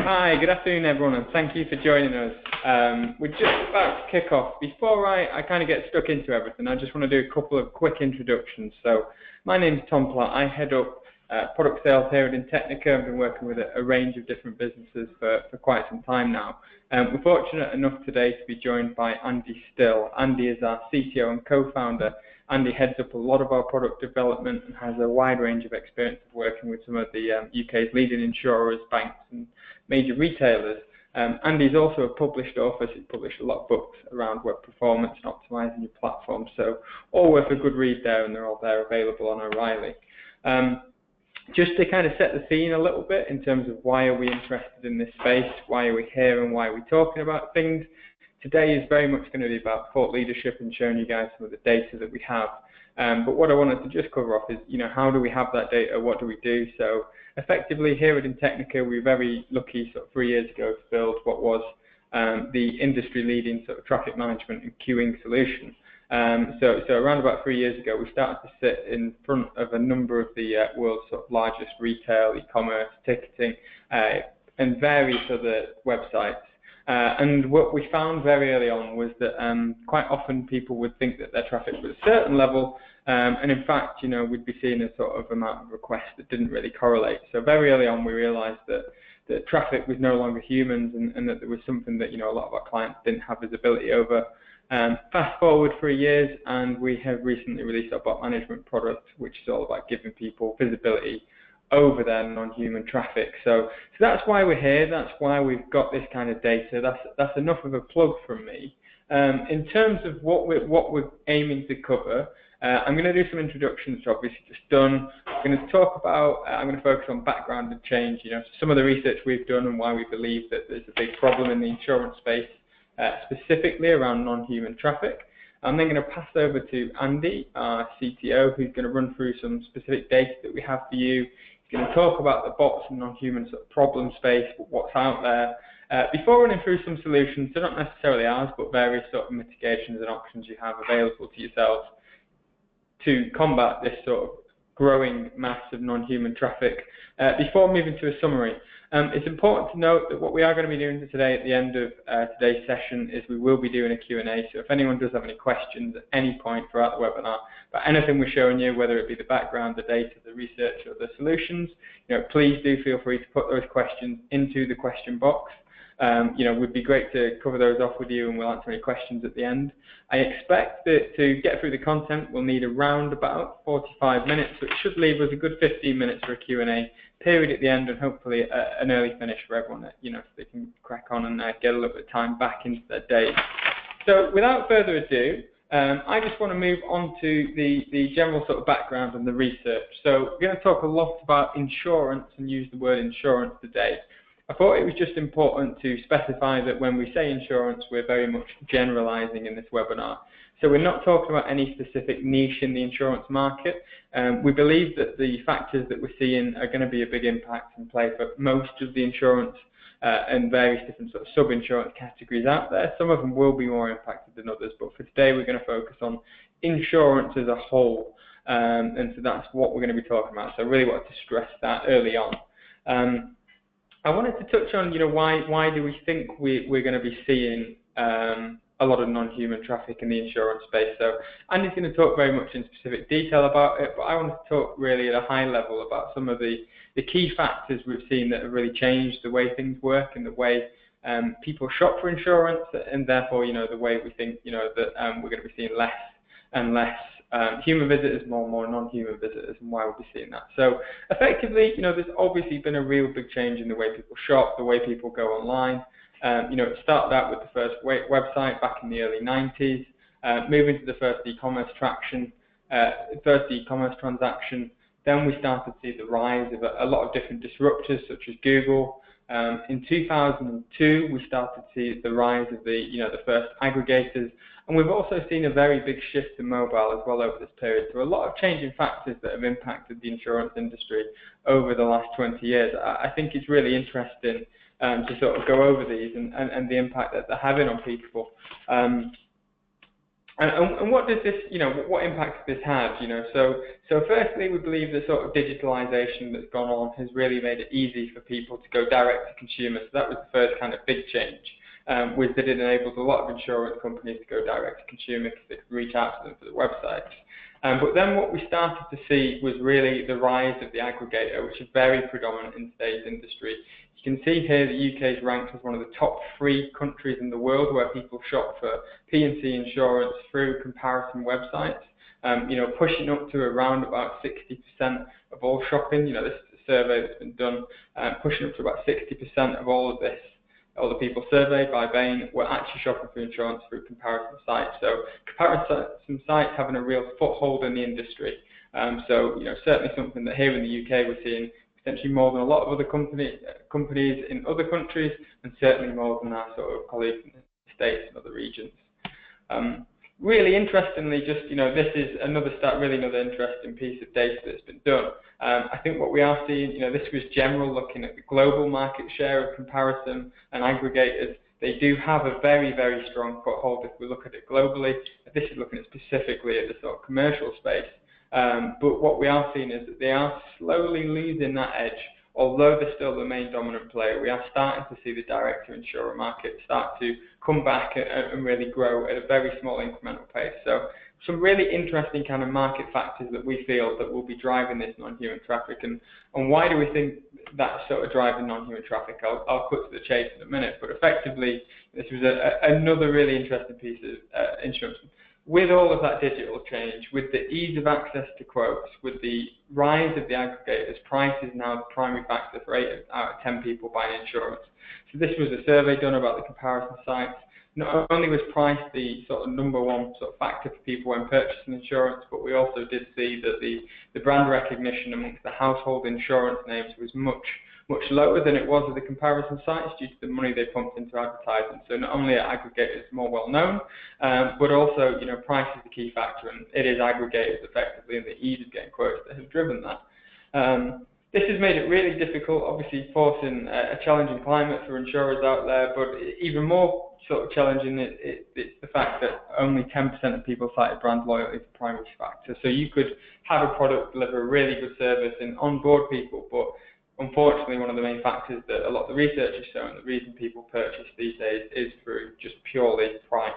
Hi, good afternoon everyone, and thank you for joining us. We're just about to kick off. Before I kind of get stuck into everything, I just want to do a couple of quick introductions. So, my name is Tom Platt. I head up product sales here at Technica. I've been working with a range of different businesses for quite some time now. We're fortunate enough today to be joined by Andy Still. Andy is our CTO and co-founder. Andy heads up a lot of our product development and has a wide range of experience of working with some of the UK's leading insurers, banks and major retailers. Andy's also a published author, so he's published a lot of books around web performance and optimizing your platform, so all worth a good read there, and they're all there available on O'Reilly. Just to kind of set the scene a little bit in terms of why are we interested in this space, why are we here and why are we talking about things, today is very much going to be about thought leadership and showing you guys some of the data that we have. But what I wanted to just cover off is, how do we have that data, what do we do? So effectively here at Technica, we were very lucky sort of 3 years ago to build what was the industry-leading sort of traffic management and queuing solution. So around about 3 years ago, we started to sit in front of a number of the world's sort of largest retail, e-commerce, ticketing, and various other websites. And what we found very early on was that quite often people would think that their traffic was a certain level, and in fact, we'd be seeing a sort of amount of requests that didn't really correlate. So very early on, we realized that traffic was no longer humans, and that there was something that a lot of our clients didn't have visibility over. Fast forward 3 years, and we have recently released our bot management product, which is all about giving people visibility over their non-human traffic. So that's why we're here. That's why we've got this kind of data. That's enough of a plug from me. In terms of what we're aiming to cover, I'm going to do some introductions, which obviously just done. I'm going to talk about. I'm going to focus on background and change. Some of the research we've done and why we believe that there's a big problem in the insurance space. Specifically around non-human traffic. I'm then going to pass over to Andy, our CTO, who's going to run through some specific data that we have for you. He's going to talk about the bots and non-human sort of problem space, what's out there, before running through some solutions, so not necessarily ours, but various sort of mitigations and options you have available to yourselves to combat this sort of growing mass of non-human traffic. Before moving to a summary, it's important to note that what we are going to be doing today at the end of today's session is we will be doing a Q&A. So if anyone does have any questions at any point throughout the webinar about anything we're showing you, whether it be the background, the data, the research, or the solutions, please do feel free to put those questions into the question box. It would be great to cover those off with you, and we'll answer any questions at the end. I expect that to get through the content, we'll need around about 45 minutes, which should leave us a good 15 minutes for a Q&A period at the end, and hopefully an early finish for everyone, so they can crack on and get a little bit of time back into their day. So without further ado, I just want to move on to the general sort of background and the research. So we're going to talk a lot about insurance and use the word insurance today. I thought it was just important to specify that when we say insurance, we're very much generalizing in this webinar. So we're not talking about any specific niche in the insurance market. We believe that the factors that we're seeing are going to be a big impact and play for most of the insurance and various different sort of sub-insurance categories out there. Some of them will be more impacted than others, but for today we're going to focus on insurance as a whole. And so that's what we're going to be talking about. So I really wanted to stress that early on. I wanted to touch on, why do we think we're going to be seeing a lot of non-human traffic in the insurance space. So Andy's going to talk very much in specific detail about it, but I want to talk really at a high level about some of the key factors we've seen that have really changed the way things work and the way people shop for insurance, and therefore, the way we think, that we're going to be seeing less and less human visitors, more and more non-human visitors, and why we'll be seeing that. So effectively, there's obviously been a real big change in the way people shop, the way people go online. It started out with the first website back in the early 90s, moving to the first e-commerce transaction. Then we started to see the rise of a lot of different disruptors, such as Google. In 2002, we started to see the rise of the first aggregators, and we've also seen a very big shift to mobile as well over this period. So a lot of changing factors that have impacted the insurance industry over the last 20 years. I think it's really interesting to sort of go over these and the impact that they're having on people. And what does this, what impact has this had? So firstly, we believe the sort of digitalisation that's gone on has really made it easy for people to go direct to consumer. So that was the first kind of big change, was that it enables a lot of insurance companies to go direct to consumer because they could reach out to them through the websites. But then what we started to see was really the rise of the aggregator, which is very predominant in today's industry. You can see here the UK is ranked as one of the top 3 countries in the world where people shop for P&C insurance through comparison websites, pushing up to around about 60% of all shopping. This is a survey that's been done, pushing up to about 60% of all the people surveyed by Bain were actually shopping for insurance through comparison sites. So comparison sites having a real foothold in the industry. Certainly something that here in the UK we're seeing potentially more than a lot of other companies in other countries, and certainly more than our sort of colleagues in the States and other regions. Really interestingly, this is another interesting piece of data that's been done. I think what we are seeing, this was general looking at the global market share of comparison and aggregators. They do have a very, very strong foothold if we look at it globally. This is looking at specifically at the sort of commercial space. But what we are seeing is that they are slowly losing that edge. Although they're still the main dominant player, we are starting to see the direct-to-insurer market start to come back and really grow at a very small incremental pace. So some really interesting kind of market factors that we feel that will be driving this non-human traffic. And why do we think that's sort of driving non-human traffic? I'll cut to the chase in a minute, but effectively this was another really interesting piece of insurance. With all of that digital change, with the ease of access to quotes, with the rise of the aggregators, price is now the primary factor for 8 out of 10 people buying insurance. So this was a survey done about the comparison sites. Not only was price the sort of number one sort of factor for people when purchasing insurance, but we also did see that the brand recognition amongst the household insurance names was much lower than it was with the comparison sites due to the money they pumped into advertising. So not only are aggregators more well known, but also price is the key factor, and it is aggregators effectively and the ease of getting quotes that have driven that. This has made it really difficult, obviously forcing a challenging climate for insurers out there, but even more sort of challenging it's the fact that only 10% of people cited brand loyalty as the primary factor. So you could have a product deliver a really good service and onboard people, but unfortunately, one of the main factors that a lot of the research has shown, the reason people purchase these days is through just purely price.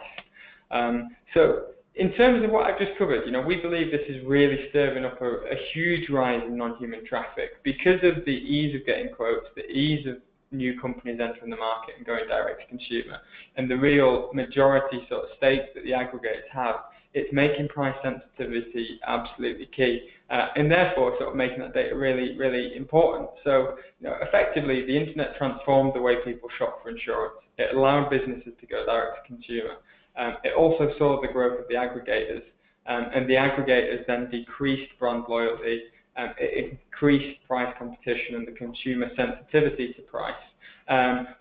So in terms of what I've just covered, we believe this is really stirring up a huge rise in non-human traffic because of the ease of getting quotes, the ease of new companies entering the market and going direct to consumer, and the real majority sort of stakes that the aggregators have. It's making price sensitivity absolutely key, and therefore sort of making that data really, really important. So, effectively, the internet transformed the way people shop for insurance. It allowed businesses to go direct to consumer. It also saw the growth of the aggregators, and the aggregators then decreased brand loyalty. It increased price competition and the consumer sensitivity to price.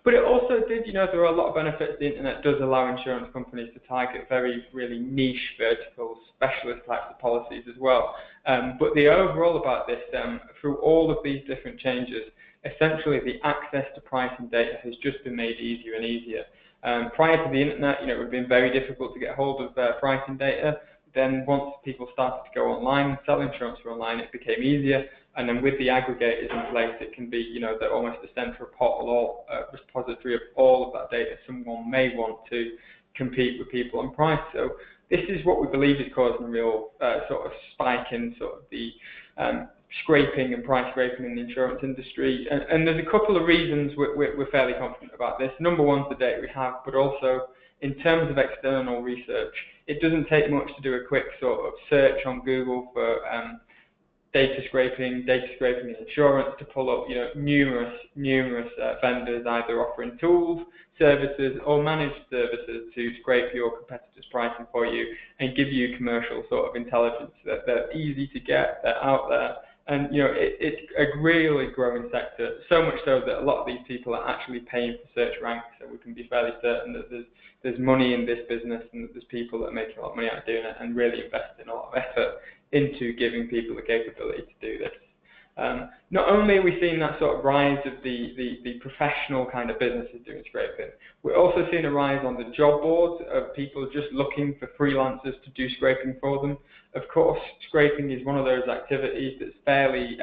But it also did, there are a lot of benefits. The internet does allow insurance companies to target very, really niche verticals, specialist types of policies as well. But the overall about this, through all of these different changes, essentially the access to pricing data has just been made easier and easier. Prior to the internet, it would have been very difficult to get hold of pricing data. Then once people started to go online and sell insurance for online, it became easier. And then with the aggregators in place, it can be, they're almost a central portal or repository of all of that data. Someone may want to compete with people on price. So this is what we believe is causing a real sort of spike in sort of the scraping and price scraping in the insurance industry. And there's a couple of reasons we're fairly confident about this. Number one is the data we have, but also in terms of external research, it doesn't take much to do a quick sort of search on Google for data scraping in insurance to pull up numerous vendors either offering tools, services or managed services to scrape your competitors' pricing for you and give you commercial sort of intelligence. That they're easy to get, they're out there, and it's a really growing sector, so much so that a lot of these people are actually paying for search ranks, so we can be fairly certain that there's money in this business and that there's people that are making a lot of money out of doing it and really investing a lot of effort into giving people the capability to do this. Not only are we seeing that sort of rise of the professional kind of businesses doing scraping, we're also seeing a rise on the job boards of people just looking for freelancers to do scraping for them. Of course, scraping is one of those activities that's fairly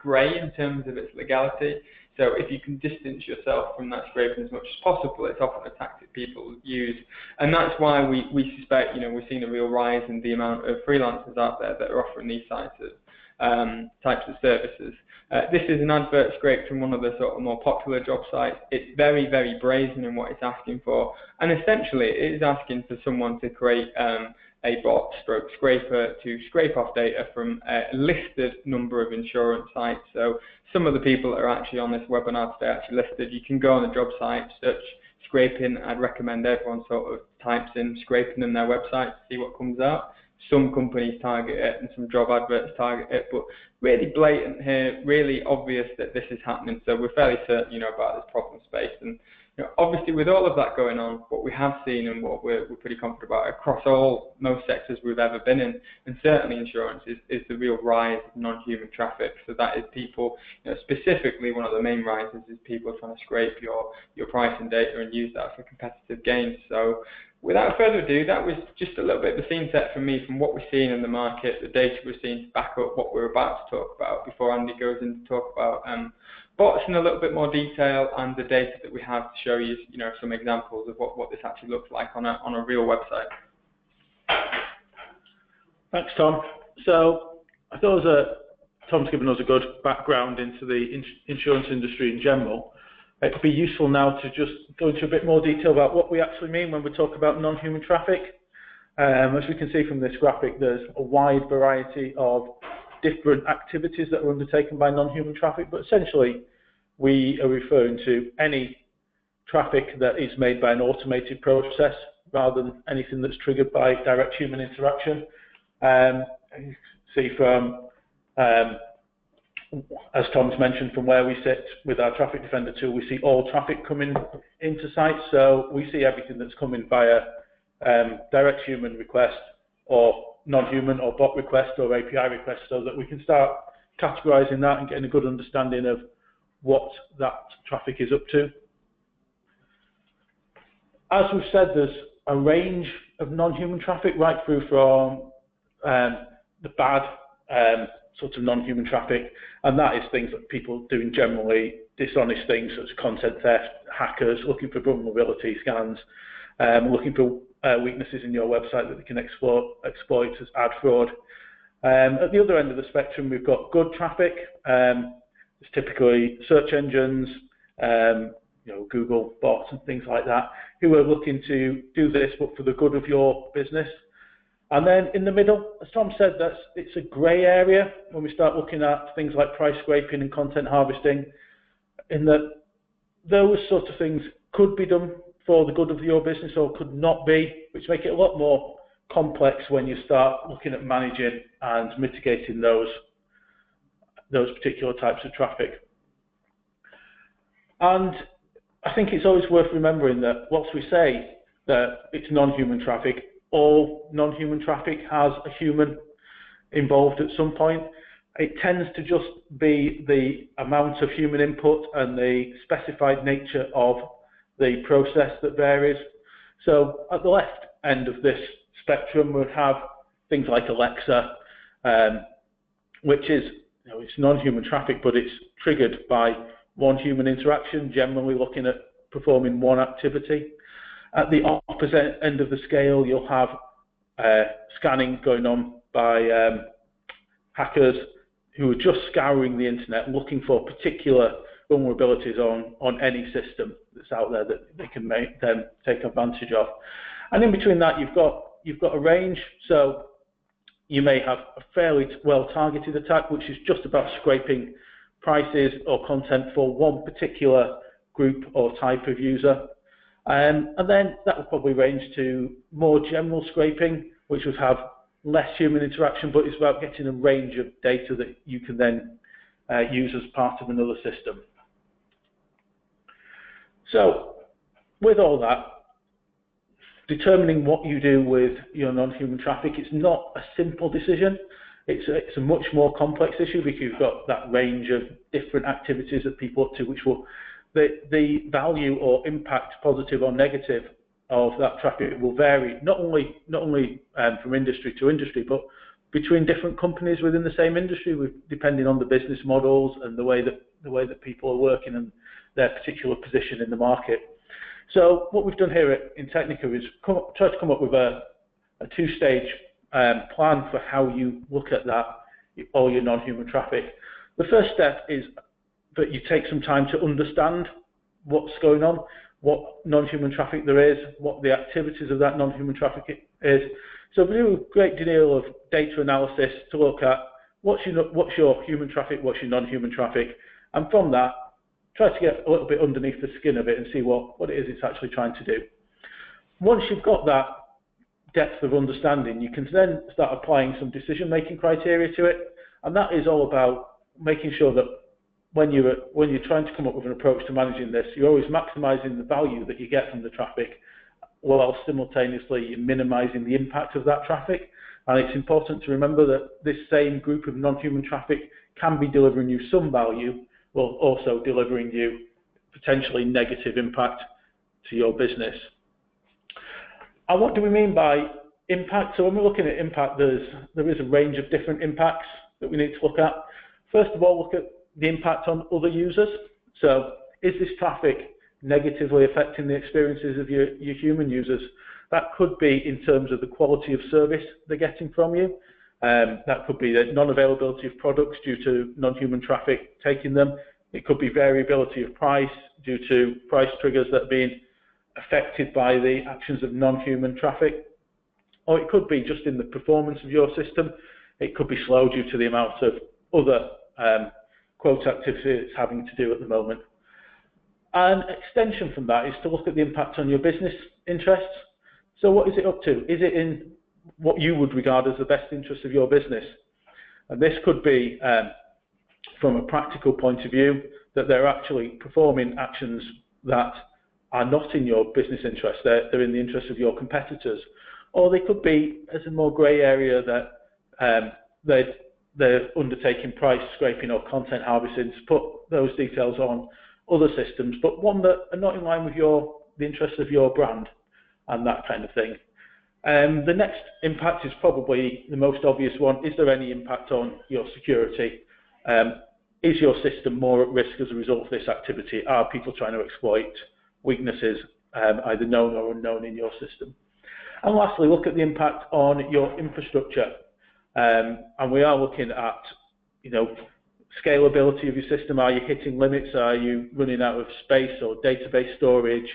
grey in terms of its legality. So if you can distance yourself from that scraping as much as possible, it's often a tactic people use. And that's why we suspect, we're seeing a real rise in the amount of freelancers out there that are offering these types of services. This is an advert scraped from one of the sort of more popular job sites. It's very, very brazen in what it's asking for. And essentially, it is asking for someone to create a bot stroke scraper to scrape off data from a listed number of insurance sites. So some of the people that are actually on this webinar today are actually listed. You can go on the job site, search scraping. I'd recommend everyone sort of types in scraping in their website to see what comes out. Some companies target it and some job adverts target it, but really blatant here, really obvious that this is happening. So we're fairly certain, about this problem space. And obviously, with all of that going on, what we have seen and what we're pretty confident about across most sectors we've ever been in, and certainly insurance, is the real rise of non-human traffic. So that is people, specifically one of the main rises is people trying to scrape your pricing data and use that for competitive gains. So without further ado, that was just a little bit of the scene set for me from what we're seeing in the market, the data we're seeing to back up what we're about to talk about before Andy goes in to talk about bots in a little bit more detail and the data that we have to show you, some examples of what this actually looks like on a real website. Thanks, Tom. So I thought Tom's given us a good background into the insurance industry in general. It'd be useful now to just go into a bit more detail about what we actually mean when we talk about non-human traffic. As we can see from this graphic, there's a wide variety of different activities that are undertaken by non-human traffic, but essentially we are referring to any traffic that is made by an automated process rather than anything that's triggered by direct human interaction. You can see from, as Tom's mentioned, from where we sit with our Traffic Defender tool, we see all traffic coming into sites, so we see everything that's coming via direct human request or non-human or bot request or API request, so that we can start categorizing that and getting a good understanding of what that traffic is up to. As we've said, there's a range of non-human traffic right through from the bad sort of non-human traffic, and that is things that people doing generally dishonest things such as content theft, hackers looking for vulnerability scans, looking for weaknesses in your website that they can exploit as ad fraud. At the other end of the spectrum, we've got good traffic. It's typically search engines, Google bots and things like that, who are looking to do this but for the good of your business. And then in the middle, as Tom said, it's a grey area when we start looking at things like price scraping and content harvesting, in that those sorts of things could be done for the good of your business or could not be, which make it a lot more complex when you start looking at managing and mitigating those particular types of traffic. And I think it's always worth remembering that whilst we say that it's non-human traffic, all non-human traffic has a human involved at some point. It tends to just be the amount of human input and the specified nature of the process that varies. So at the left end of this spectrum, we'll have things like Alexa, which is, it's non-human traffic, but it's triggered by one human interaction, generally looking at performing one activity. At the opposite end of the scale, you'll have scanning going on by hackers who are just scouring the internet, looking for particular vulnerabilities on any system that's out there that they can then take advantage of. And in between that, you've got a range. So you may have a fairly well-targeted attack, which is just about scraping prices or content for one particular group or type of user. And then that would probably range to more general scraping, which would have less human interaction, but it's about getting a range of data that you can then use as part of another system. So with all that, determining what you do with your non-human traffic, it's not a simple decision. it's a much more complex issue because you've got that range of different activities that people up to, which will the value or impact, positive or negative, of that traffic will vary not only from industry to industry, but between different companies within the same industry, depending on the business models and the way that people are working and their particular position in the market. So what we've done here in Technica is try to come up with a two-stage plan for how you look at that, all your non-human traffic. The first step is that you take some time to understand what's going on, what non-human traffic there is, what the activities of that non-human traffic is. So we do a great deal of data analysis to look at what's your human traffic, what's your non-human traffic, and from that, try to get a little bit underneath the skin of it and see what it is it's actually trying to do. Once you've got that depth of understanding, you can then start applying some decision-making criteria to it, and that is all about making sure that when you're trying to come up with an approach to managing this, you're always maximising the value that you get from the traffic, while simultaneously minimizing the impact of that traffic. And it's important to remember that this same group of non-human traffic can be delivering you some value, while also delivering you potentially negative impact to your business. And what do we mean by impact? So when we're looking at impact, there is a range of different impacts that we need to look at. First of all, look at the impact on other users. So is this traffic negatively affecting the experiences of your human users? That could be in terms of the quality of service they're getting from you. That could be the non-availability of products due to non-human traffic taking them. It could be variability of price due to price triggers that are being affected by the actions of non-human traffic. Or it could be just in the performance of your system. It could be slow due to the amount of other quote activity it's having to do at the moment. An extension from that is to look at the impact on your business interests. So what is it up to? Is it in what you would regard as the best interest of your business? And this could be, from a practical point of view, that they're actually performing actions that are not in your business interest. They're in the interest of your competitors. Or they could be, as a more grey area, that they're undertaking price scraping or content harvesting to put those details on other systems, but one that are not in line with the interests of your brand and that kind of thing. The next impact is probably the most obvious one. Is there any impact on your security? Is your system more at risk as a result of this activity? Are people trying to exploit weaknesses, either known or unknown, in your system? And lastly, look at the impact on your infrastructure. And we are looking at, scalability of your system. Are you hitting limits? Are you running out of space or database storage?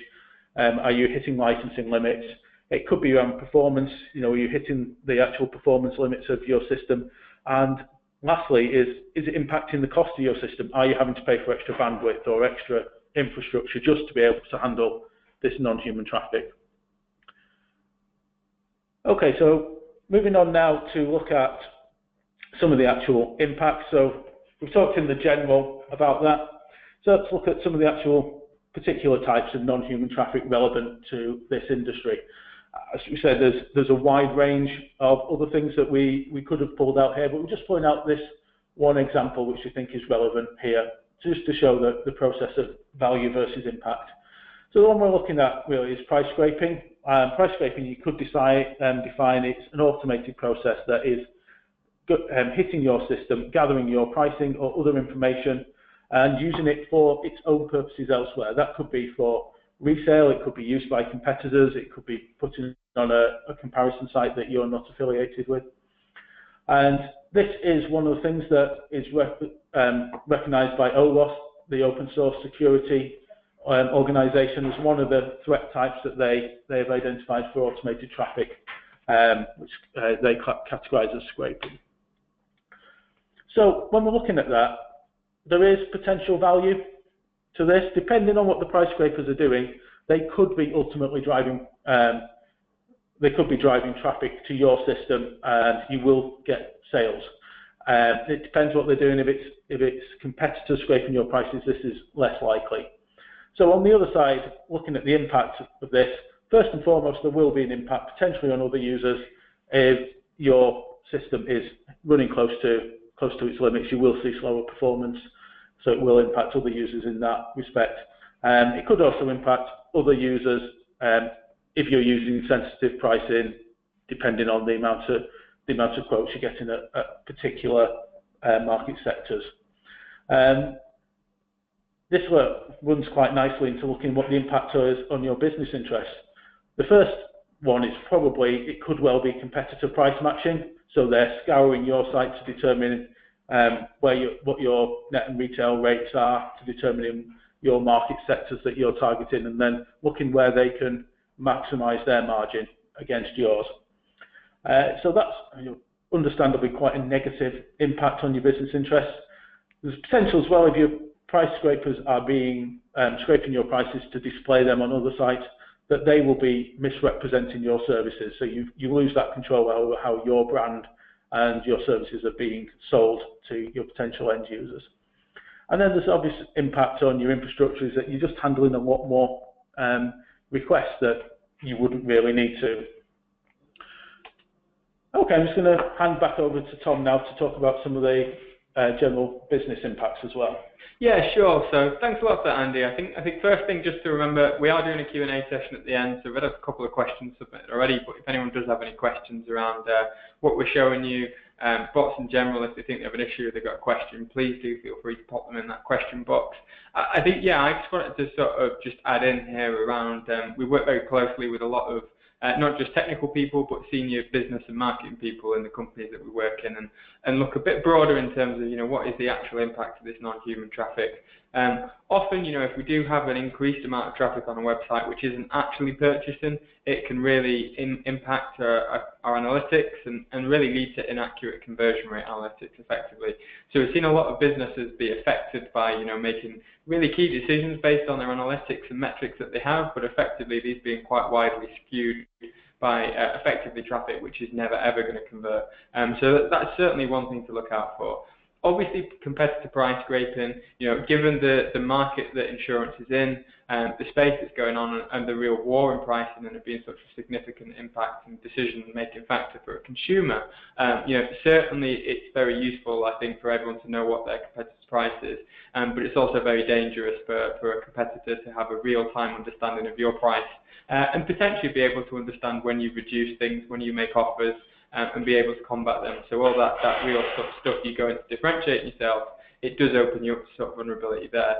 Are you hitting licensing limits? It could be around performance. Are you hitting the actual performance limits of your system? And lastly, is it impacting the cost of your system? Are you having to pay for extra bandwidth or extra infrastructure just to be able to handle this non-human traffic? Okay, so moving on now to look at some of the actual impacts. So we've talked in the general about that. So let's look at some of the actual particular types of non-human traffic relevant to this industry. As we said, there's a wide range of other things that we could have pulled out here, but we're just pulling out this one example which we think is relevant here, just to show the process of value versus impact. So the one we're looking at really is price scraping. Price scraping, you could define it's an automated process that is hitting your system, gathering your pricing or other information, and using it for its own purposes elsewhere. That could be for resale, it could be used by competitors, it could be put on a comparison site that you're not affiliated with. And this is one of the things that is recognized by OWASP, the Open Source Security Organization, as one of the threat types that they've identified for automated traffic, which they categorize as scraping. So when we're looking at that, there is potential value to this. Depending on what the price scrapers are doing, they could be ultimately driving traffic to your system, and you will get sales. It depends what they're doing. If it's competitors scraping your prices, this is less likely. So on the other side, looking at the impact of this, first and foremost, there will be an impact potentially on other users if your system is running close to its limits, you will see slower performance. So it will impact other users in that respect. It could also impact other users if you're using sensitive pricing, depending on the amount of quotes you're getting at particular market sectors. This runs quite nicely into looking at what the impact is on your business interests. The first one is probably, it could well be competitor price matching. So they're scouring your site to determine what your net and retail rates are, to determining your market sectors that you're targeting, and then looking where they can maximise their margin against yours. So that's understandably quite a negative impact on your business interests. There's potential as well if your price scrapers are scraping your prices to display them on other sites, that they will be misrepresenting your services. So you lose that control over how your brand and your services are being sold to your potential end users. And then there's obvious impact on your infrastructure, is that you're just handling a lot more requests that you wouldn't really need to. Okay, I'm just going to hand back over to Tom now to talk about some of the general business impacts as well. Yeah, sure. So thanks a lot for that, Andy. I think first thing just to remember, we are doing a Q&A session at the end, so we've had a couple of questions submitted already, but if anyone does have any questions around what we're showing you, bots in general, if they think they have an issue or they've got a question, please do feel free to pop them in that question box. I think, yeah, I just wanted to sort of just add in here around, we work very closely with a lot of not just technical people, but senior business and marketing people in the companies that we work in, and look a bit broader in terms of, what is the actual impact of this non-human traffic. Often, if we do have an increased amount of traffic on a website which isn't actually purchasing, it can really impact our analytics and really lead to inaccurate conversion rate analytics effectively. So we've seen a lot of businesses be affected by, making really key decisions based on their analytics and metrics that they have, but effectively these being quite widely skewed by effectively traffic which is never ever going to convert. So that's certainly one thing to look out for. Obviously, competitor price scraping, given the market that insurance is in, the space that's going on, and the real war in pricing, and it being such a significant impact and decision-making factor for a consumer, certainly it's very useful, I think, for everyone to know what their competitor's price is, but it's also very dangerous for a competitor to have a real-time understanding of your price, and potentially be able to understand when you reduce things, when you make offers, and be able to combat them. So all that real stuff you go in to differentiate yourself, it does open you up to sort of vulnerability there.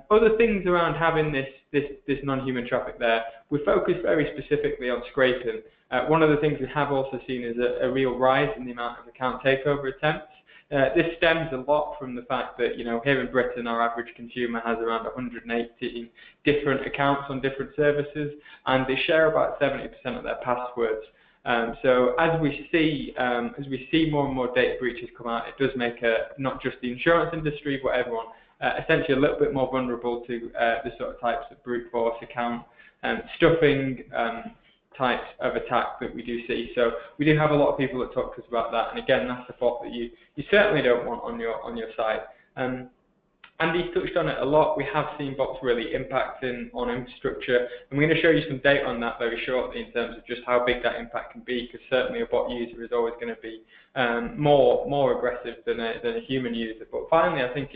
Other things around having this non-human traffic there, we focus very specifically on scraping. One of the things we have also seen is a real rise in the amount of account takeover attempts. This stems a lot from the fact that, here in Britain, our average consumer has around 118 different accounts on different services, and they share about 70% of their passwords. So as we see more and more data breaches come out, it does make not just the insurance industry, but everyone essentially a little bit more vulnerable to the sort of types of brute force account stuffing types of attack that we do see. So we do have a lot of people that talk to us about that, and again, that's the fault that you certainly don't want on your site. Andy touched on it a lot. We have seen bots really impacting on infrastructure. I'm going to show you some data on that very shortly in terms of just how big that impact can be, because certainly a bot user is always going to be more aggressive than a human user. But finally, I think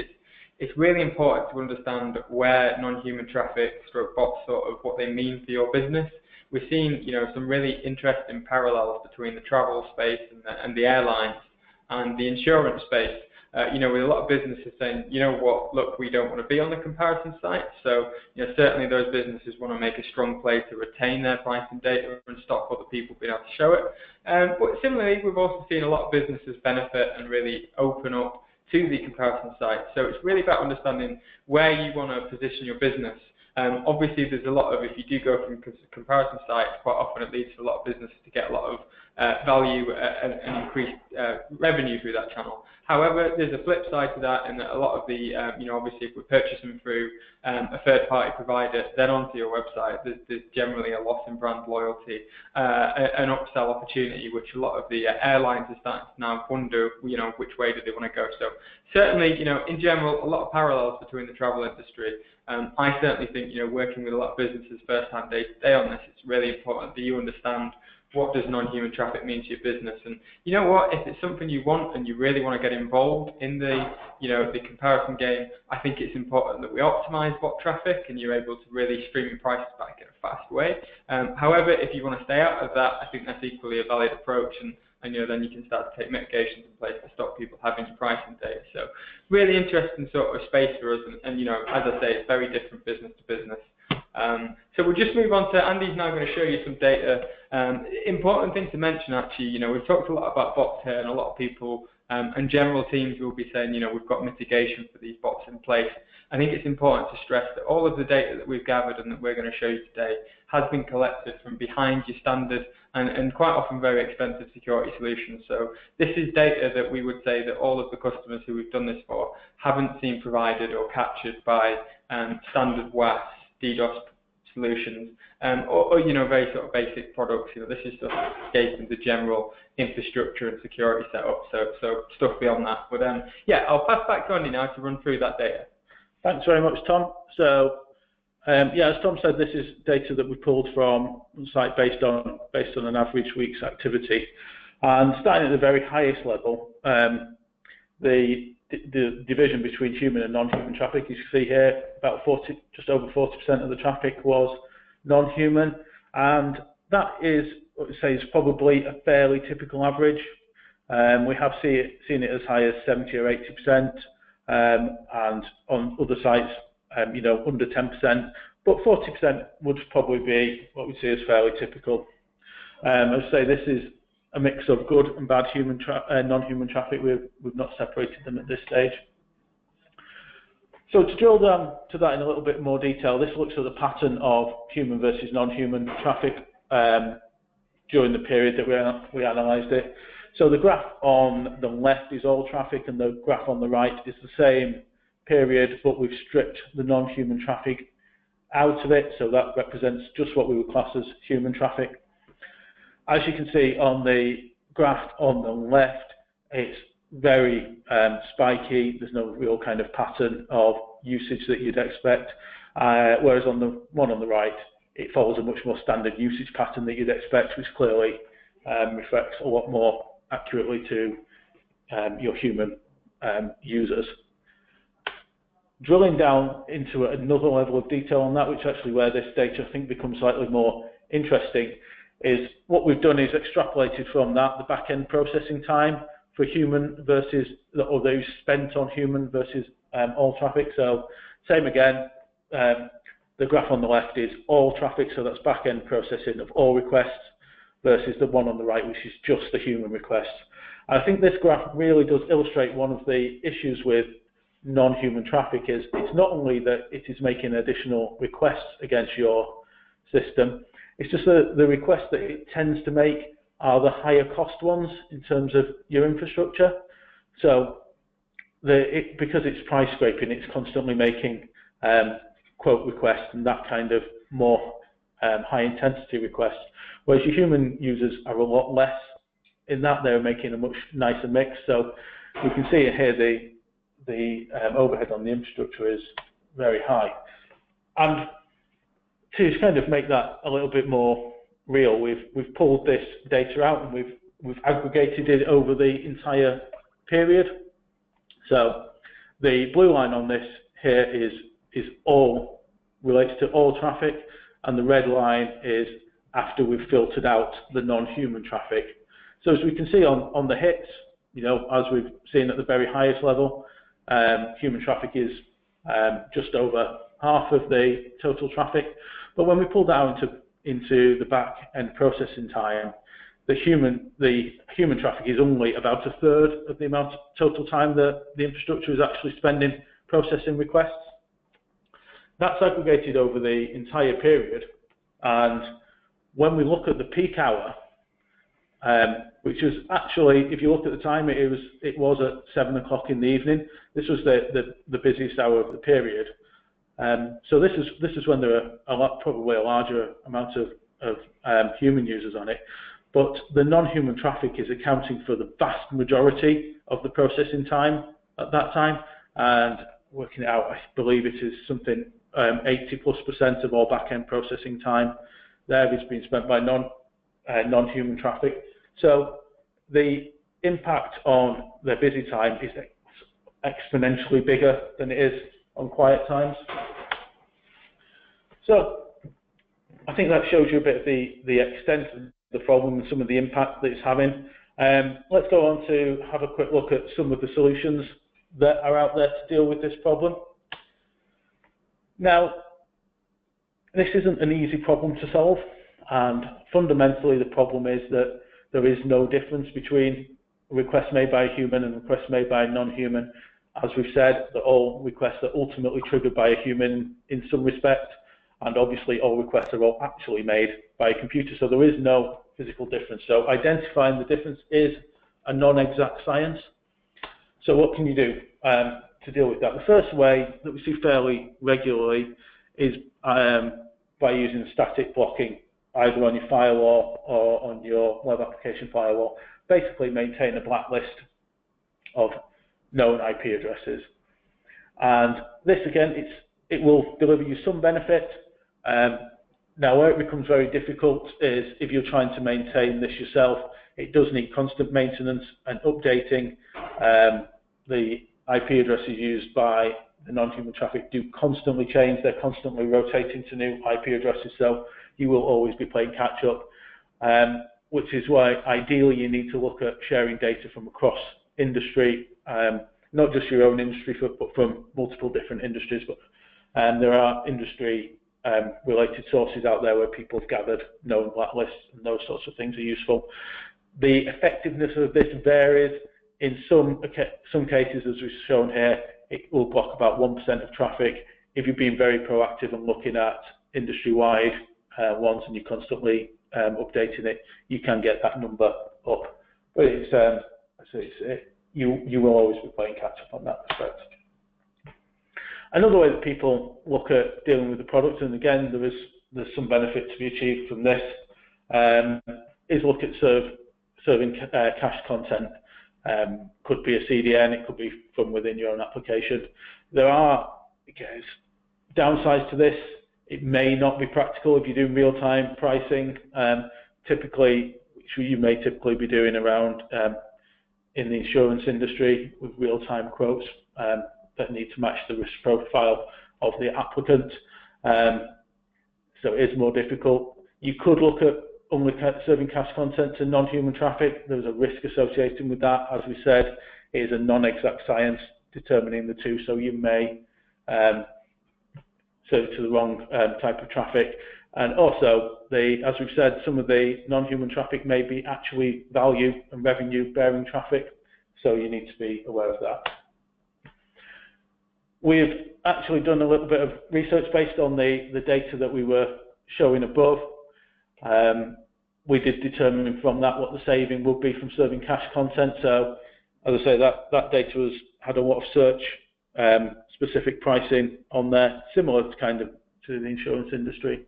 it's really important to understand where non-human traffic stroke bots sort of what they mean for your business. We're seeing some really interesting parallels between the travel space and the airlines and the insurance space. With a lot of businesses saying, look, we don't want to be on the comparison site. So, certainly those businesses want to make a strong play to retain their pricing data and stop other people being able to show it. But similarly, we've also seen a lot of businesses benefit and really open up to the comparison site. So it's really about understanding where you want to position your business. Obviously, there's a lot of, if you do go from comparison sites, quite often it leads to a lot of businesses to get a lot of value and increased revenue through that channel. However, there's a flip side to that, in that a lot of the, obviously if we're purchasing through a third-party provider, then onto your website, there's generally a loss in brand loyalty, an upsell opportunity, which a lot of the airlines are starting to now wonder, which way do they want to go. So certainly, in general, a lot of parallels between the travel industry. I certainly think, working with a lot of businesses first time, day to day on this, it's really important that you understand what does non-human traffic mean to your business. And you know what, if it's something you want and you really want to get involved in the, the comparison game, I think it's important that we optimize bot traffic and you're able to really stream your prices back in a fast way. However, if you want to stay out of that, I think that's equally a valid approach, and then you can start to take mitigations in place to stop people having your pricing data. So really interesting sort of space for us, and as I say, it's very different business to business. So we'll just move on to Andy's now going to show you some data. Important thing to mention actually, we've talked a lot about bots here, and a lot of people and general teams will be saying, we've got mitigation for these bots in place. I think it's important to stress that all of the data that we've gathered and that we're going to show you today has been collected from behind your standard and quite often very expensive security solutions. So this is data that we would say that all of the customers who we've done this for haven't seen provided or captured by standard WAS, DDoS solutions, or very sort of basic products. This is stuff escaping the general infrastructure and security setup. So stuff beyond that. But yeah, I'll pass back to Andy now to run through that data. Thanks very much, Tom. So yeah, as Tom said, this is data that we pulled from the site based on an average week's activity, and starting at the very highest level, the division between human and non-human traffic, as you see here, about just over 40% of the traffic was non-human, and that is, what we say, is probably a fairly typical average. We have seen it as high as 70 or 80%, and on other sites, under 10%, but 40% would probably be what we see as fairly typical. As I say, this is a mix of good and bad non-human traffic. We've not separated them at this stage. So to drill down to that in a little bit more detail, this looks at the pattern of human versus non-human traffic during the period that we analysed it. So the graph on the left is all traffic, and the graph on the right is the same period, but we've stripped the non-human traffic out of it, so that represents just what we would class as human traffic. As you can see on the graph on the left, it's very spiky. There's no real kind of pattern of usage that you'd expect, whereas on the one on the right, it follows a much more standard usage pattern that you'd expect, which clearly reflects a lot more accurately to your human users. Drilling down into another level of detail on that, which actually where this data I think becomes slightly more interesting, is what we've done is extrapolated from that the back-end processing time for human versus, or those spent on human versus all traffic. So same again, the graph on the left is all traffic, so that's back-end processing of all requests, versus the one on the right, which is just the human requests. I think this graph really does illustrate one of the issues with non-human traffic. Is it's not only that it is making additional requests against your system, it's just that the requests that it tends to make are the higher cost ones in terms of your infrastructure. So because it's price scraping, it's constantly making quote requests and that kind of more high intensity requests, whereas your human users are a lot less in that. They're making a much nicer mix. So you can see it here, the overhead on the infrastructure is very high. And to kind of make that a little bit more real, we've pulled this data out and we've aggregated it over the entire period. So the blue line on this here is all relates to all traffic, and the red line is after we've filtered out the non-human traffic. So as we can see on the hits, as we've seen at the very highest level, human traffic is just over half of the total traffic. But when we pull that out into the back end processing time, the human traffic is only about a third of the amount of total time that the infrastructure is actually spending processing requests. That's aggregated over the entire period, and when we look at the peak hour, which is actually, if you look at the time, it was at 7 o'clock in the evening. This was the busiest hour of the period. So this is when there are probably a larger amount of human users on it, but the non-human traffic is accounting for the vast majority of the processing time at that time, and working it out, I believe it is something 80+% of all back-end processing time there is being spent by non-human traffic. So the impact on their busy time is exponentially bigger than it is on quiet times. So I think that shows you a bit of the extent of the problem and some of the impact that it's having. Let's go on to have a quick look at some of the solutions that are out there to deal with this problem. Now, this isn't an easy problem to solve, and fundamentally the problem is that there is no difference between requests made by a human and requests made by a non-human. As we've said, that all requests are ultimately triggered by a human in some respect, and obviously all requests are all actually made by a computer, so there is no physical difference. So identifying the difference is a non-exact science. So what can you do to deal with that? The first way that we see fairly regularly is by using static blocking, either on your firewall or on your web application firewall. Basically maintain a blacklist of known IP addresses. And this again, it will deliver you some benefit. Now where it becomes very difficult is if you're trying to maintain this yourself. It does need constant maintenance and updating. The IP addresses used by the non-human traffic do constantly change. They're constantly rotating to new IP addresses, so you will always be playing catch up, which is why ideally you need to look at sharing data from across industry, not just your own industry, but from multiple different industries. But there are industry related sources out there where people have gathered known blacklists, and those sorts of things are useful. The effectiveness of this varies. In some cases, as we've shown here, it will block about 1% of traffic. If you're being very proactive and looking at industry-wide ones and you're constantly updating it, you can get that number up. But you will always be playing catch-up on that respect. Another way that people look at dealing with the product, and again, there's some benefit to be achieved from this, is look at serving cached content. Could be a CDN, it could be from within your own application. There are downsides to this. It may not be practical if you're doing real-time pricing. Typically, which you may typically be doing around in the insurance industry with real-time quotes that need to match the risk profile of the applicant. So it is more difficult. You could look at only serving cached content to non-human traffic. There's a risk associated with that. As we said, it is a non-exact science determining the two, so you may serve to the wrong type of traffic. And also, as we've said, some of the non-human traffic may be actually value and revenue bearing traffic, so you need to be aware of that. We've actually done a little bit of research based on the data that we were showing above. We did determine from that what the saving would be from serving cached content. So, as I say, that data had a lot of search specific pricing on there, similar to the insurance industry.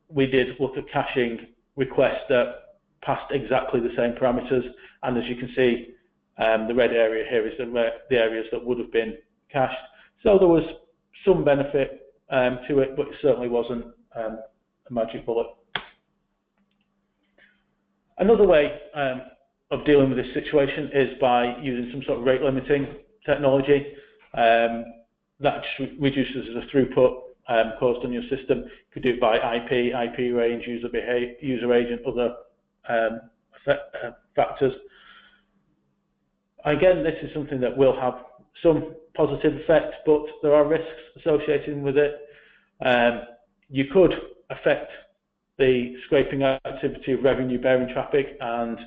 We did look at caching requests that passed exactly the same parameters, and as you can see, the red area here is the areas that would have been cached. So there was some benefit to it, but it certainly wasn't a magic bullet. Another way of dealing with this situation is by using some sort of rate limiting technology. That reduces the throughput caused on your system. You could do it by IP range, user agent, other factors. Again, this is something that will have some positive effects, but there are risks associated with it. You could affect the scraping activity of revenue-bearing traffic and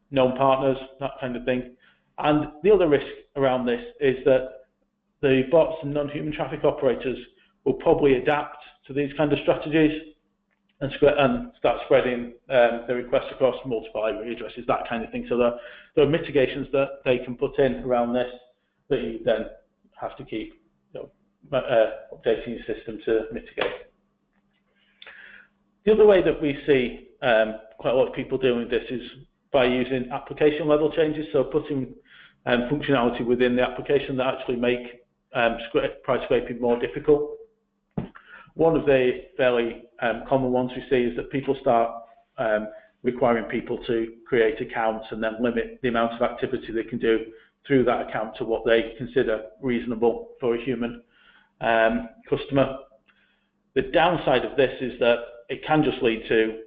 known partners, that kind of thing. And the other risk around this is that the bots and non-human traffic operators will probably adapt to these kind of strategies and start spreading the requests across multiple IP addresses, that kind of thing. So there are mitigations that they can put in around this that you then have to keep updating your system to mitigate. The other way that we see quite a lot of people dealing with this is by using application level changes, so putting functionality within the application that actually make price scraping more difficult. One of the fairly common ones we see is that people start requiring people to create accounts and then limit the amount of activity they can do through that account to what they consider reasonable for a human customer. The downside of this is that it can just lead to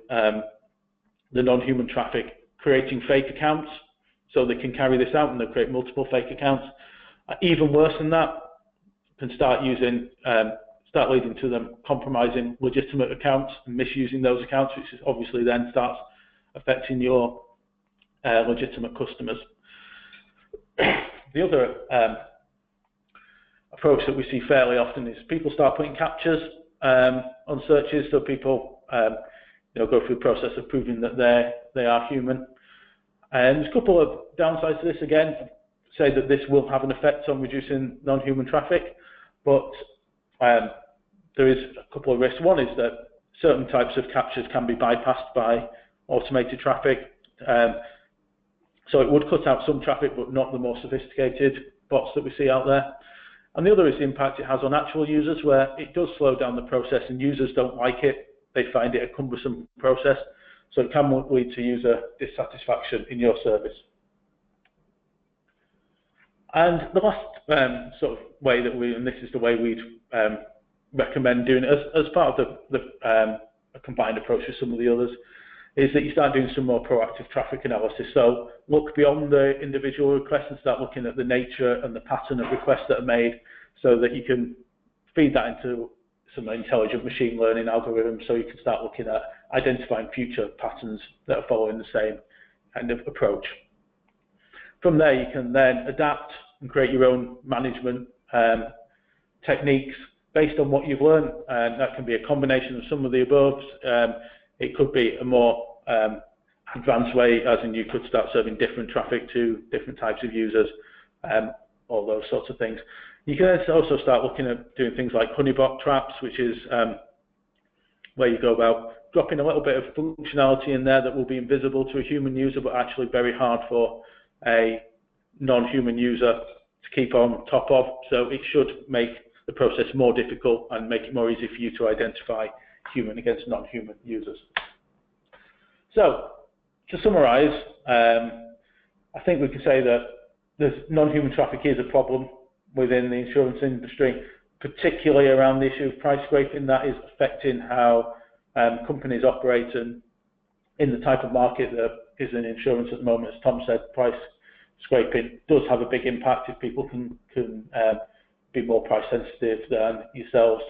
the non-human traffic creating fake accounts, so they can carry this out and they'll create multiple fake accounts. Even worse than that, can start leading to them compromising legitimate accounts and misusing those accounts, which is obviously then starts affecting your legitimate customers. The other approach that we see fairly often is people start putting captchas on searches, so people go through the process of proving that they are human. And there's a couple of downsides to this. Again, say that this will have an effect on reducing non-human traffic, but there is a couple of risks. One is that certain types of captchas can be bypassed by automated traffic. So it would cut out some traffic, but not the more sophisticated bots that we see out there. And the other is the impact it has on actual users, where it does slow down the process and users don't like it. They find it a cumbersome process. So it can lead to user dissatisfaction in your service. And the last sort of way that and this is the way we'd recommend doing it as part of a combined approach with some of the others, is that you start doing some more proactive traffic analysis. So look beyond the individual requests and start looking at the nature and the pattern of requests that are made, so that you can feed that into some intelligent machine learning algorithms, so you can start looking at identifying future patterns that are following the same kind of approach. From there, you can then adapt and create your own management techniques based on what you've learned. That can be a combination of some of the above. It could be a more advanced way, as in you could start serving different traffic to different types of users, all those sorts of things. You can also start looking at doing things like honeypot traps, which is where you go about dropping a little bit of functionality in there that will be invisible to a human user, but actually very hard for a non-human user to keep on top of. So it should make the process more difficult and make it more easy for you to identify human against non-human users. So to summarize, I think we can say that non-human traffic is a problem within the insurance industry, particularly around the issue of price scraping. That is affecting how companies operate, and in the type of market that is in insurance at the moment, as Tom said, price scraping does have a big impact if people can be more price sensitive than yourselves.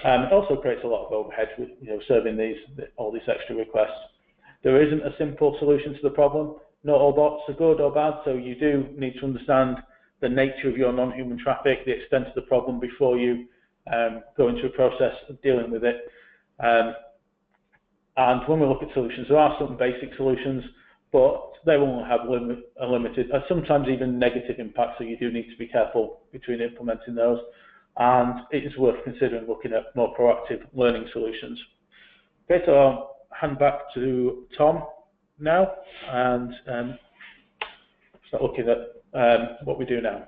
It also creates a lot of overhead with serving all these extra requests. There isn't a simple solution to the problem. Not all bots are good or bad, so you do need to understand the nature of your non-human traffic, the extent of the problem before you go into a process of dealing with it. And when we look at solutions, there are some basic solutions, but they will have a limited, sometimes even negative impact, so you do need to be careful between implementing those. And it is worth considering looking at more proactive learning solutions. Okay, so I'll hand back to Tom now and start looking at what we do now.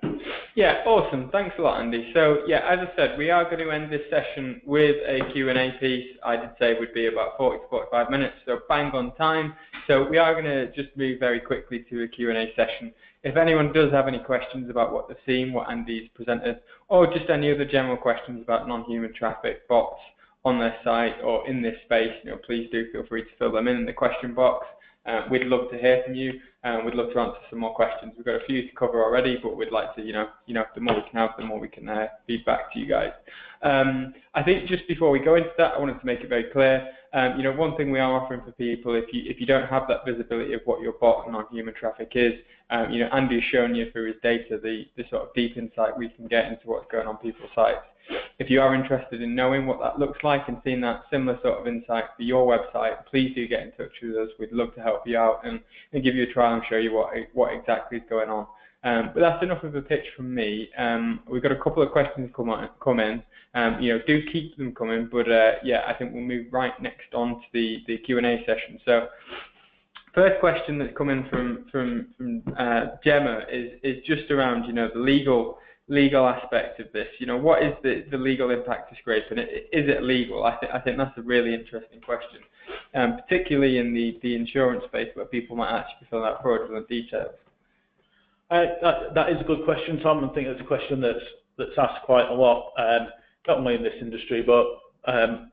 Yeah, awesome. Thanks a lot, Andy. So yeah, as I said, we are going to end this session with a Q&A piece. I did say would be about 40 to 45 minutes, so bang on time. So we are going to just move very quickly to a Q&A session. If anyone does have any questions about what they've seen, what Andy's presented, or just any other general questions about non-human traffic bots on their site or in this space, please do feel free to fill them in the question box. We'd love to hear from you. We'd love to answer some more questions. We've got a few to cover already, but we'd like to, the more we can have, the more we can feed back to you guys. I think just before we go into that, I wanted to make it very clear. One thing we are offering for people, if you don't have that visibility of what your bot and non-human traffic is, Andy's shown you through his data the sort of deep insight we can get into what's going on people's sites. If you are interested in knowing what that looks like and seeing that similar sort of insight for your website, please do get in touch with us. We'd love to help you out and give you a trial and show you what exactly is going on. But that's enough of a pitch from me. We've got a couple of questions come in. Do keep them coming, but yeah, I think we'll move right next on to the Q&A session. So First question that's come in from Gemma is just around, the legal aspect of this. What is the legal impact of scraping? Is it illegal? I think that's a really interesting question, particularly in the insurance space where people might actually be filling out fraudulent details. That is a good question, Tom. I think it's a question that's asked quite a lot, not only in this industry, but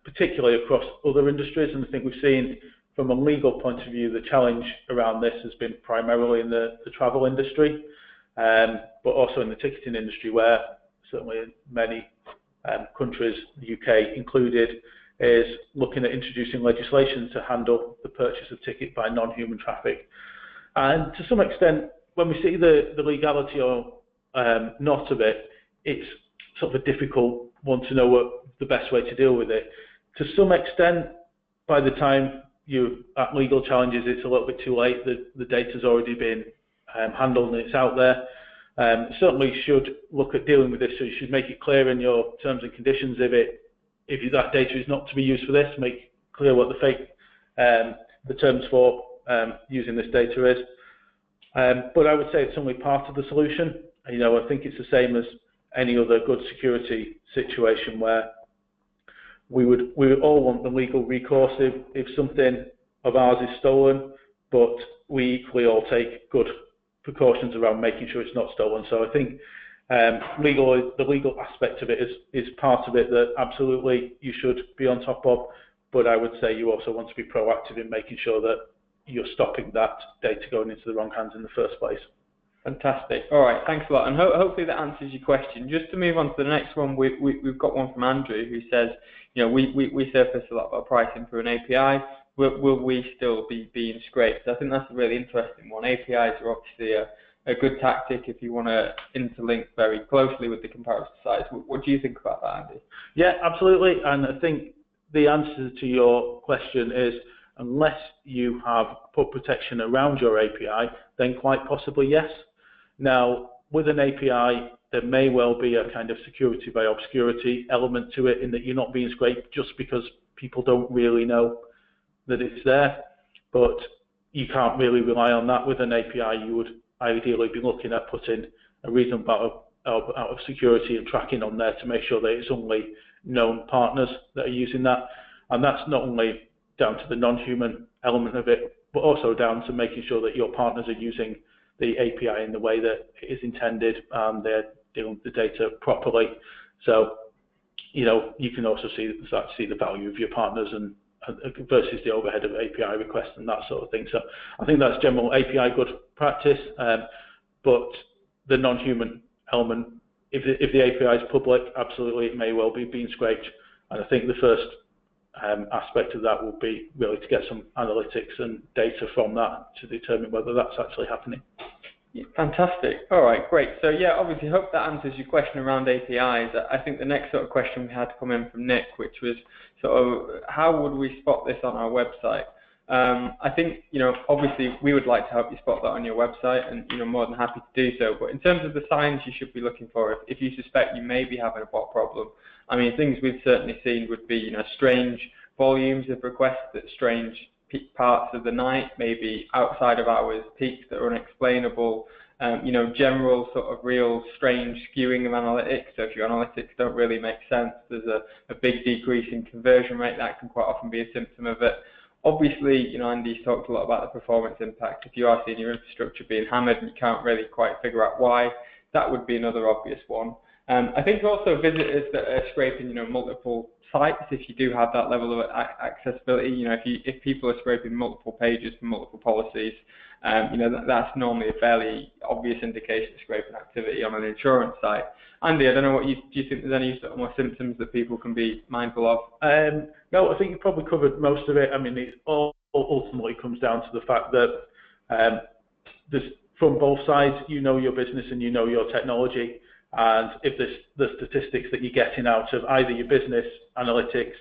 particularly across other industries. And I think we've seen, from a legal point of view, the challenge around this has been primarily in the travel industry, but also in the ticketing industry, where certainly in many countries, the UK included, is looking at introducing legislation to handle the purchase of ticket by non-human traffic. And to some extent, when we see the legality or not of it, it's sort of a difficult one to know what the best way to deal with it. To some extent, by the time you're at legal challenges, it's a little bit too late. The data's already been handled and it's out there. Certainly should look at dealing with this, so you should make it clear in your terms and conditions if that data is not to be used for this, make clear what the terms for using this data is. But I would say it's only part of the solution. I think it's the same as any other good security situation where we would all want the legal recourse if something of ours is stolen, but we equally all take good precautions around making sure it's not stolen. So I think the legal aspect of it is part of it that absolutely you should be on top of, but I would say you also want to be proactive in making sure that you're stopping that data going into the wrong hands in the first place. Fantastic. All right, thanks a lot. And hopefully that answers your question. Just to move on to the next one, we've got one from Andrew who says, we surface a lot of our pricing through an API. Will we still be being scraped? I think that's a really interesting one. APIs are obviously a good tactic if you want to interlink very closely with the comparison sites. What do you think about that, Andy? Yeah, absolutely. And I think the answer to your question is, unless you have put protection around your API, then quite possibly yes. Now, with an API, there may well be a kind of security by obscurity element to it, in that you're not being scraped just because people don't really know that it's there. But you can't really rely on that. With an API, you would ideally be looking at putting a reasonable amount of security and tracking on there to make sure that it's only known partners that are using that. And that's not only down to the non-human element of it, but also down to making sure that your partners are using the API in the way that it is intended and they're dealing with the data properly. So, you can also start to see the value of your partners and versus the overhead of API requests and that sort of thing. So I think that's general API good practice, but the non-human element, if the API is public, absolutely it may well be being scraped. And I think the first aspect of that will be really to get some analytics and data from that to determine whether that's actually happening. Yeah, fantastic. All right, great. So yeah, obviously hope that answers your question around APIs. I think the next sort of question we had to come in from Nick, which was sort of how would we spot this on our website? I think, obviously we would like to help you spot that on your website, and more than happy to do so. But in terms of the signs you should be looking for, if you suspect you may be having a bot problem, I mean, things we've certainly seen would be, strange volumes of requests at strange peak parts of the night, maybe outside of hours, peaks that are unexplainable, general sort of real strange skewing of analytics. So if your analytics don't really make sense, there's a big decrease in conversion rate. That can quite often be a symptom of it. Obviously, Andy's talked a lot about the performance impact. If you are seeing your infrastructure being hammered and you can't really quite figure out why, that would be another obvious one. I think also visitors that are scraping, multiple sites, if you do have that level of accessibility, if people are scraping multiple pages for multiple policies, that's normally a fairly obvious indication of scraping activity on an insurance site. Andy, I don't know do you think there's any sort of more symptoms that people can be mindful of? No, I think you probably covered most of it. I mean, it all ultimately comes down to the fact that from both sides, your business and your technology. And if the statistics that you're getting out of either your business analytics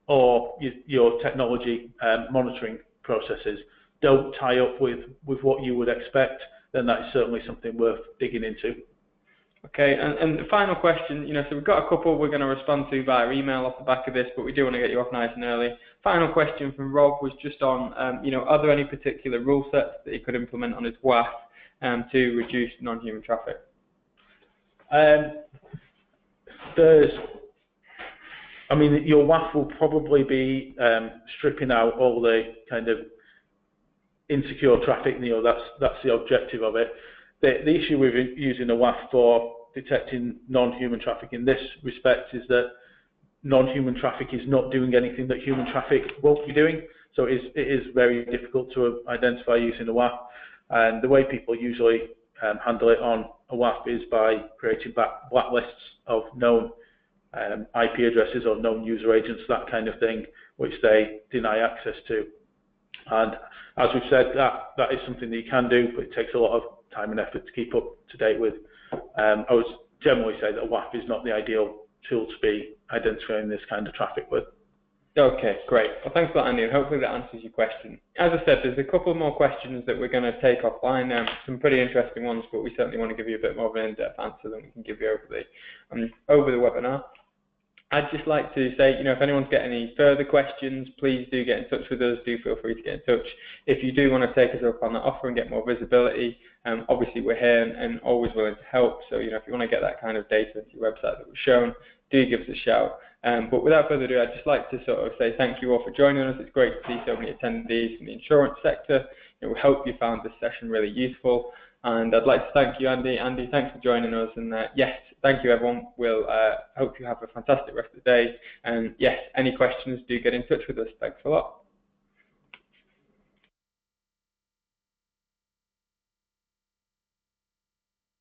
or your technology monitoring processes don't tie up with what you would expect, then that is certainly something worth digging into. Okay, and the final question, so we've got a couple we're going to respond to via email off the back of this, but we do want to get you off nice and early. Final question from Rob was just on, are there any particular rule sets that he could implement on his WAF to reduce non-human traffic? Your WAF will probably be stripping out all the kind of insecure traffic. That's the objective of it. The issue with using a WAF for detecting non-human traffic in this respect is that non-human traffic is not doing anything that human traffic won't be doing. So it is very difficult to identify using a WAF. And the way people usually handle it on a WAF is by creating blacklists of known IP addresses or known user agents, that kind of thing, which they deny access to. And as we've said, that is something that you can do, but it takes a lot of time and effort to keep up to date with. I would generally say that a WAF is not the ideal tool to be identifying this kind of traffic with. Okay, great. Well, thanks for that, Andy, and hopefully that answers your question. As I said, there's a couple more questions that we're going to take offline, some pretty interesting ones, but we certainly want to give you a bit more of an in-depth answer than we can give you over the webinar. I'd just like to say, if anyone's got any further questions, please do get in touch with us. Do feel free to get in touch. If you do want to take us up on that offer and get more visibility, obviously we're here and always willing to help. So, if you want to get that kind of data into your website that was shown, do give us a shout. But without further ado, I'd just like to sort of say thank you all for joining us. It's great to see so many attendees from the insurance sector. We hope you found this session really useful. And I'd like to thank you, Andy. Andy, thanks for joining us. And yes, thank you, everyone. We'll hope you have a fantastic rest of the day. And yes, any questions, do get in touch with us. Thanks a lot.